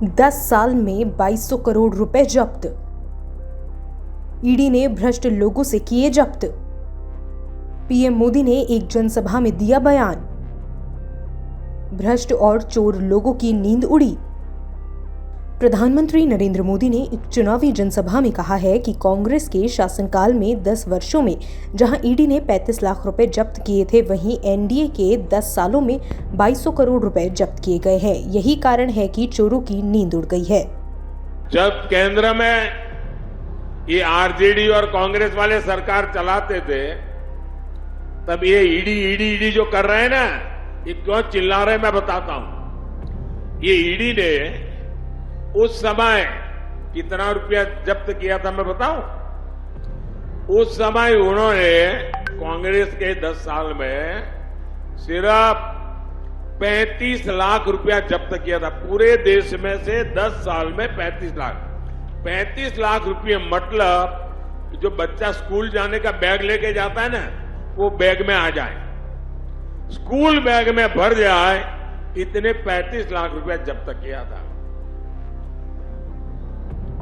10 साल में 2200 करोड़ रुपए जब्त। ईडी ने भ्रष्ट लोगों से किए जब्त। पीएम मोदी ने एक जनसभा में दिया बयान। भ्रष्ट और चोर लोगों की नींद उड़ी। प्रधानमंत्री नरेंद्र मोदी ने एक चुनावी जनसभा में कहा है कि कांग्रेस के शासनकाल में 10 वर्षों में जहां ईडी ने 35 लाख रुपए जब्त किए थे, वहीं एनडीए के 10 सालों में 2200 करोड़ रुपए जब्त किए गए हैं। यही कारण है कि चोरों की नींद उड़ गई है। जब केंद्र में ये आरजेडी और कांग्रेस वाले सरकार चलाते थे, तब ये ईडी जो कर रहे हैं ना, ये क्यों चिल्ला रहे मैं बताता हूं। ये ईडी ने उस समय कितना रुपया जब्त किया था मैं बताऊं? उस समय उन्होंने कांग्रेस के 10 साल में सिर्फ 35 लाख रुपया जब्त किया था। पूरे देश में से 10 साल में 35 लाख रुपये, मतलब जो बच्चा स्कूल जाने का बैग लेके जाता है ना, वो बैग में आ जाए, स्कूल बैग में भर जाए, इतने 35 लाख रुपया जब्त किया था।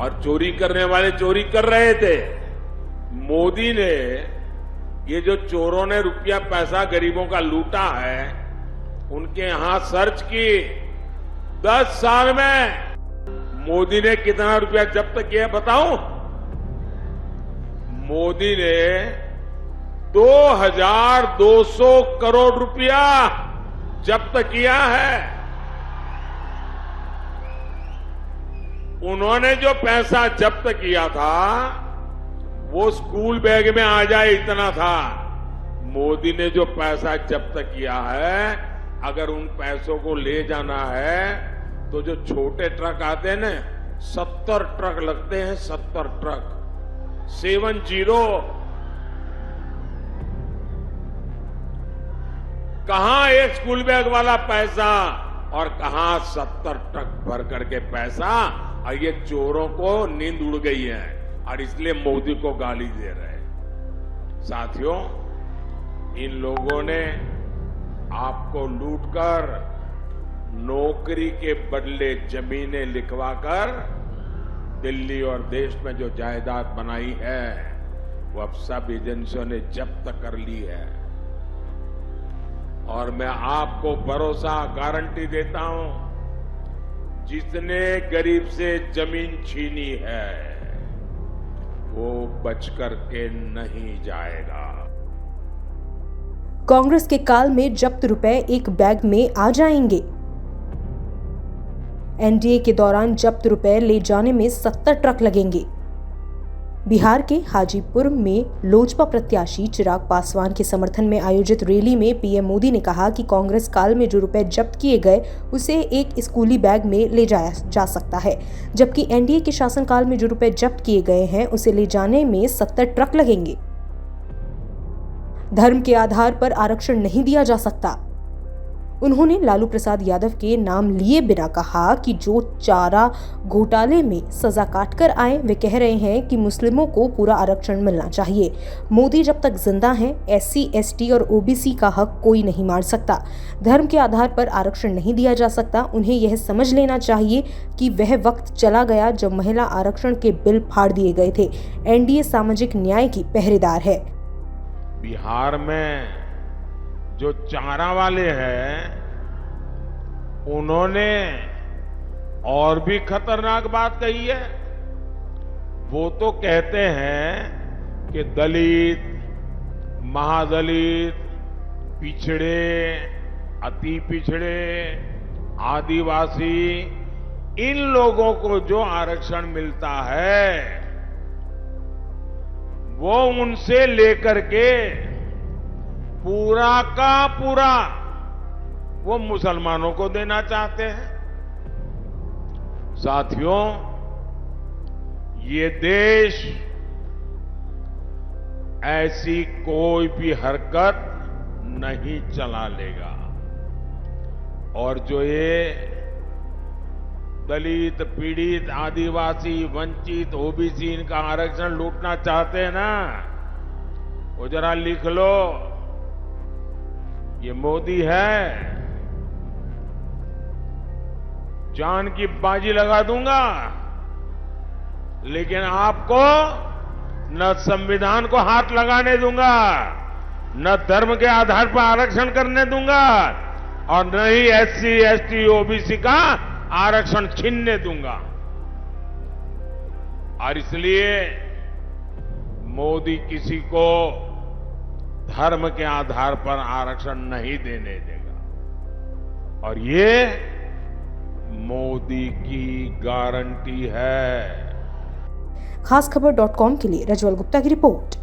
और चोरी करने वाले चोरी कर रहे थे। मोदी ने ये जो चोरों ने रुपया पैसा गरीबों का लूटा है, उनके यहां सर्च की। 10 साल में मोदी ने कितना रुपया जब्त किया बताऊं? मोदी ने 2200 करोड़ रुपया जब्त किया है। उन्होंने जो पैसा जब्त किया था वो स्कूल बैग में आ जाए इतना था। मोदी ने जो पैसा जब्त किया है, अगर उन पैसों को ले जाना है तो जो छोटे ट्रक आते हैं ना, 70 ट्रक लगते हैं, 70 ट्रक, 70। कहां एक स्कूल बैग वाला पैसा और कहां 70 ट्रक भर करके पैसा। और ये चोरों को नींद उड़ गई है और इसलिए मोदी को गाली दे रहे हैं। साथियों, इन लोगों ने आपको लूटकर नौकरी के बदले जमीनें लिखवाकर दिल्ली और देश में जो जायदाद बनाई है, वो अब सब एजेंसियों ने जब्त कर ली है। और मैं आपको भरोसा, गारंटी देता हूं, जिसने गरीब से जमीन छीनी है वो बच करके नहीं जाएगा। कांग्रेस के काल में जब्त रुपए एक बैग में आ जाएंगे। एनडीए के दौरान जब्त रुपए ले जाने में 70 ट्रक लगेंगे। बिहार के हाजीपुर में लोजपा प्रत्याशी चिराग पासवान के समर्थन में आयोजित रैली में पीएम मोदी ने कहा कि कांग्रेस काल में जो रुपए जब्त किए गए उसे एक स्कूली बैग में ले जाया जा सकता है, जबकि एनडीए के शासनकाल में जो रुपए जब्त किए गए हैं उसे ले जाने में 70 ट्रक लगेंगे। धर्म के आधार पर आरक्षण नहीं दिया जा सकता। उन्होंने लालू प्रसाद यादव के नाम लिए बिना कहा कि जो चारा घोटाले में सजा काटकर आए, वे कह रहे हैं कि मुस्लिमों को पूरा आरक्षण मिलना चाहिए। मोदी जब तक जिंदा हैं, एससी, एसटी और ओबीसी का हक कोई नहीं मार सकता। धर्म के आधार पर आरक्षण नहीं दिया जा सकता। उन्हें यह समझ लेना चाहिए कि वह वक्त चला गया जब महिला आरक्षण के बिल फाड़ दिए गए थे। एनडीए सामाजिक न्याय की पहरेदार है। बिहार में जो चारा वाले हैं, उन्होंने और भी खतरनाक बात कही है। वो तो कहते हैं कि दलित, महादलित, पिछड़े, अति पिछड़े, आदिवासी, इन लोगों को जो आरक्षण मिलता है वो उनसे लेकर के पूरा का पूरा वो मुसलमानों को देना चाहते हैं। साथियों, ये देश ऐसी कोई भी हरकत नहीं चला लेगा। और जो ये दलित, पीड़ित, आदिवासी, वंचित, ओबीसी इनका आरक्षण लूटना चाहते हैं ना, वो जरा लिख लो, ये मोदी है जान की बाजी लगा दूंगा, लेकिन आपको न संविधान को हाथ लगाने दूंगा, न धर्म के आधार पर आरक्षण करने दूंगा और न ही एससी, एसटी, ओबीसी का आरक्षण छीनने दूंगा। और इसलिए मोदी किसी को धर्म के आधार पर आरक्षण नहीं देने देगा और ये मोदी की गारंटी है। खासखबर.com के लिए रजवल गुप्ता की रिपोर्ट।